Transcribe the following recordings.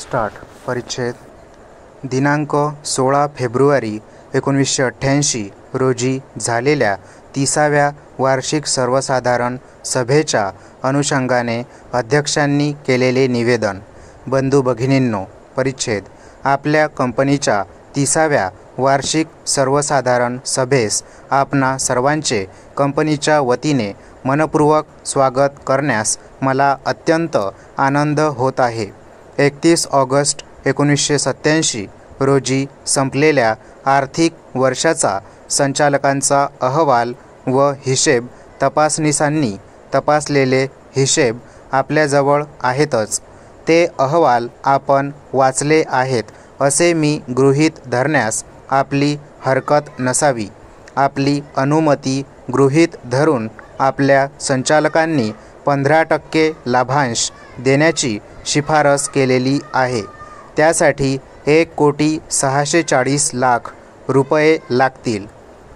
Start. परिच्छेद. दिनांक 16 February 1988 रोजी झालेल्या 30व्या वार्षिक सर्वसाधारण सभेच्या अनुषंगाने अध्यक्षांनी केलेले निवेदन. बंधू भगिनींनो, परिच्छेद. आपल्या कंपनीच्या 30व्या वार्षिक सर्वसाधारण सभेस आपणा सर्वांचे कंपनीच्या वतीने मनपूर्वक स्वागत करण्यास मला अत्यंत आनंद होत आहे. 31 ऑगस्ट 1987 रोजी संपलेल्या आर्थिक वर्षाचा संचालकांचा अहवाल व हिशेब तपासनीसांनी तपासलेले हिशेब आपल्याजवळ आहेतच. ते अहवाल आपण वाचले आहेत असे मी गृहीत धरण्यास आपली हरकत नसावी. आपली अनुमती गृहीत धरून आपल्या संचालकांनी 15% लाभांश देण्याची शिफारस केलेली आहे. त्यासाठी 1,640,00,000 रुपये लागतील.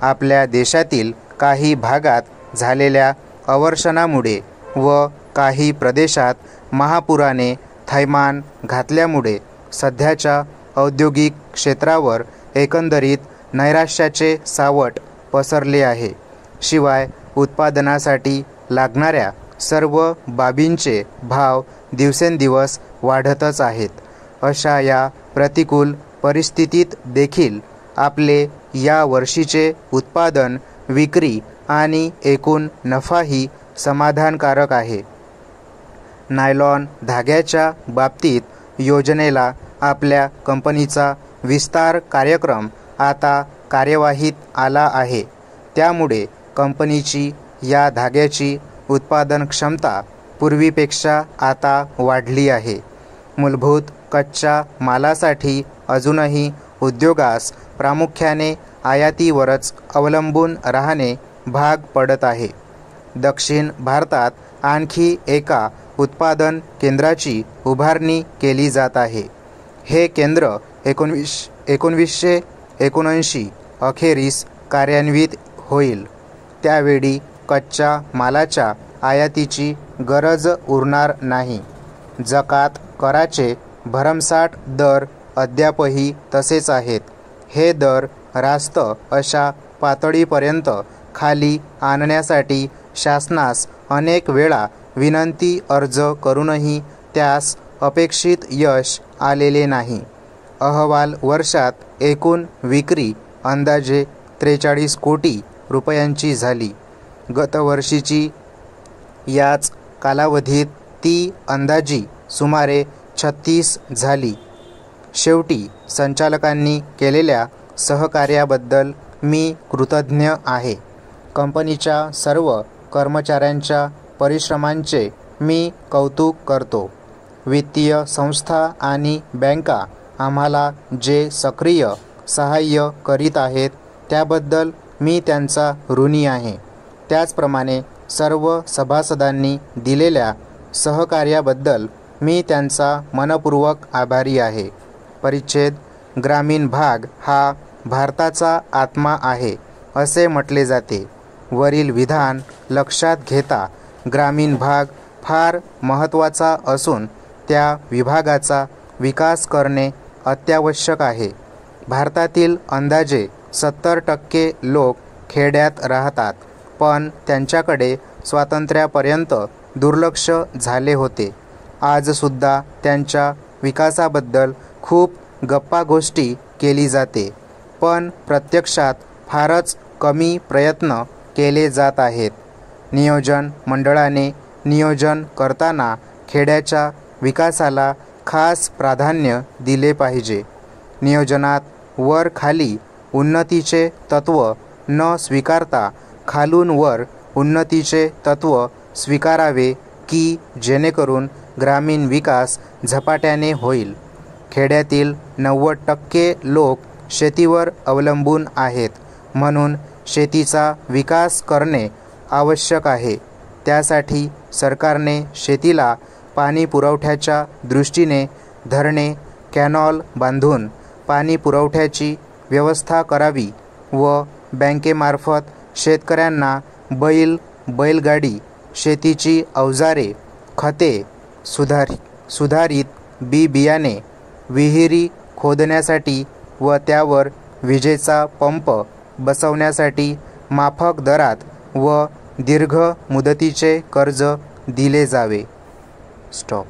आपल्या देशातील काही भागात झालेल्या अवर्षणामुळे व काही प्रदेशात महापुराने थैमान घातल्यामुळे सध्याच्या औद्योगिक क्षेत्रावर एकंदरीत नैराश्याचे सावट पसरले आहे. शिवाय उत्पादनासाठी लागणाऱ्या सर्व बाबींचे भाव दिवसेंदिवस वाढतच आहेत. अशा या प्रतिकूल परिस्थितीत देखील आपले या वर्षीचे उत्पादन, विक्री आणि एकूण नफाही समाधानकारक आहे. नायलॉन धाग्याच्या बाबतीत योजनेला आपल्या कंपनीचा विस्तार कार्यक्रम आता कार्यवाहीत आला आहे. त्यामुळे कंपनीची या धाग्याची उत्पादन क्षमता पूर्वीपेक्षा आता वाढली आहे. मूलभूत कच्च्या मालासाठी अजूनही उद्योगास प्रामुख्याने आयातीवरच अवलंबून राहणे भाग पडत आहे. दक्षिण भारतात आणखी एका उत्पादन केंद्राची उभारणी केली जात आहे. हे केंद्र 1979 अखेरीस कार्यान्वित होईल. त्यावेळी कच्च्या मालाच्या आयातीची गरज उरणार नाही. जकात कराचे भरमसाठ दर अद्यापही तसेच आहेत. हे दर रास्त अशा पातळीपर्यंत खाली आणण्यासाठी शासनास अनेक वेळा विनंती अर्ज करूनही त्यास अपेक्षित यश आलेले नाही. अहवाल वर्षात एकूण विक्री अंदाजे 43 कोटी रुपयांची झाली. गतवर्षीची याच कालावधीत ती अंदाजी सुमारे 36 झाली. शेवटी संचालकांनी केलेल्या सहकार्याबद्दल मी कृतज्ञ आहे. कंपनीच्या सर्व कर्मचाऱ्यांच्या परिश्रमांचे मी कौतुक करतो. वित्तीय संस्था आणि बँका आम्हाला जे सक्रिय सहाय्य करीत आहेत त्याबद्दल मी त्यांचा ऋणी आहे. त्याचप्रमाणे सर्व सभासदांनी दिलेल्या सहकार्याबद्दल मी त्यांचा मनपूर्वक आभारी आहे. परिच्छेद. ग्रामीण भाग हा भारताचा आत्मा आहे असे म्हटले जाते. वरील विधान लक्षात घेता ग्रामीण भाग फार महत्त्वाचा असून त्या विभागाचा विकास करणे अत्यावश्यक आहे. भारतातील अंदाजे 70% लोक खेड्यात राहतात, पण त्यांच्याकडे स्वातंत्र्यापर्यंत दुर्लक्ष झाले होते. आजसुद्धा त्यांच्या विकासाबद्दल खूप गप्पागोष्टी केली जाते, पण प्रत्यक्षात फारच कमी प्रयत्न केले जात आहेत. नियोजन मंडळाने नियोजन करताना खेड्याच्या विकासाला खास प्राधान्य दिले पाहिजे. नियोजनात वर खाली उन्नतीचे तत्त्व न स्वीकारता खालून वर उन्नतीचे तत्त्व स्वीकारावे की जेणेकरून ग्रामीण विकास झपाट्याने होईल. खेड्यातील 90% लोक शेतीवर अवलंबून आहेत, म्हणून शेतीचा विकास करणे आवश्यक आहे. त्यासाठी सरकारने शेतीला पाणी पुरवठ्याच्या दृष्टीने धरणे, कॅनॉल बांधून पाणी पुरवठ्याची व्यवस्था करावी व बँकेमार्फत शेतकऱ्यांना बैलगाडी, शेतीची अवजारे, खते, सुधारित बी बियाणे विहिरी खोदण्यासाठी व त्यावर विजेचा पंप बसवण्यासाठी माफक दरात व दीर्घ मुदतीचे कर्ज दिले जावे. स्टॉप.